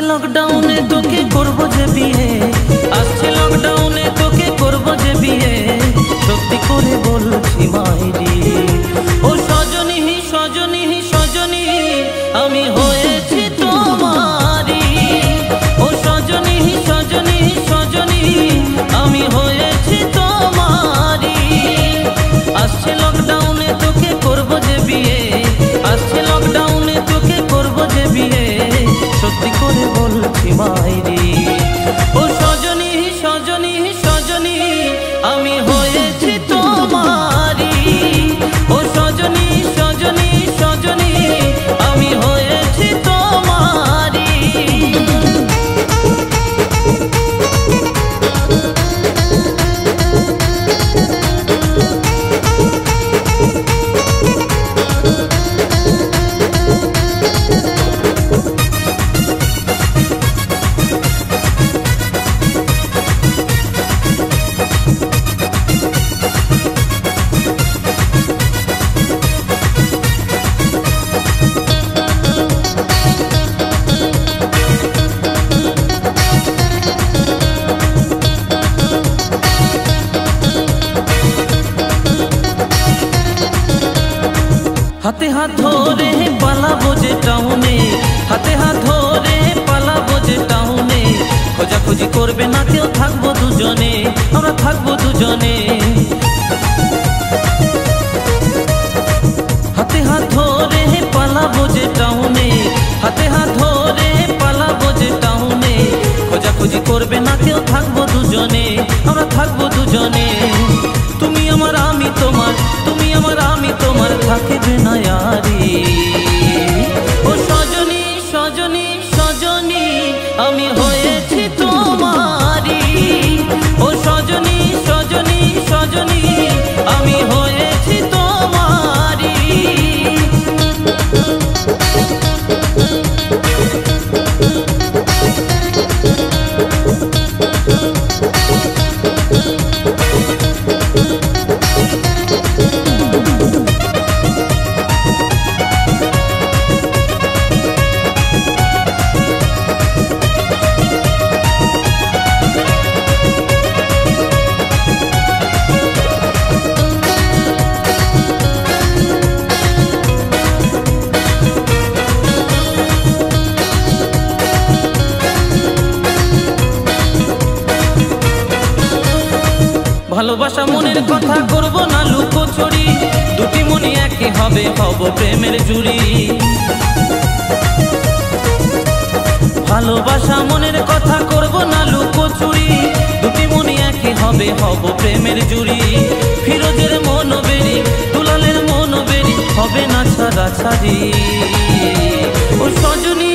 लॉकडाउने तोके करबो जे बिये, आसছে लॉकडाउने तोके करबो जे बिये, सত্যि करे बोलछि मायरी ओ सजनी सजनी सजनी आमी होयेछि तोमारी ओ सजनी सजनी सजनी आमी होयेछि तोमारी आसছে लॉकडाउने तोके करबो जे बिये, आसছে लॉकडाउने तोके करबो जे बिये सত্যि करे बोलछि मायरी ओ सजनी सजनी सजनी आमी होयेछि तोमारी ओ सजनी सजनी सजनी आमी होयेछि तोमारी। हाथे हाथ धरे पालाबो जे टाउने, हाथे हाथ धरे पालाबो जे टाउने, खोजाखुजी करबे ना केउ थाकबो दुजने, आमरा थाकबो दुजने। हाथे हाथ धरे पालाबो जे टाउने, हाथे हाथ धरे पालाबो जे टाउने, खोजाखुजी करबे ना केउ थाकबो दुजने, आमरा थाकबो दुजने। तुमी आमार आमी तोमार, तुमी आमार आमी तोमार थाकबे ना यारी ओ सजनी सजनी सजनी आमी होयेछि तोमारी ओ सजनी सजनी सजनी आमी होयेछि तोमारी। ভালোবাসা মনের কথা করব না লুকোচুরি, দুটি মনি একে হবে হব প্রেমের জুড়ি। ভালোবাসা মনের কথা করব না লুকোচুরি, দুটি মনি একে হবে হব প্রেমের জুড়ি। ফিরোজের মন বেরি দুলালের মন বেরি হবে না ছাড়াছাড়ি ও সজনী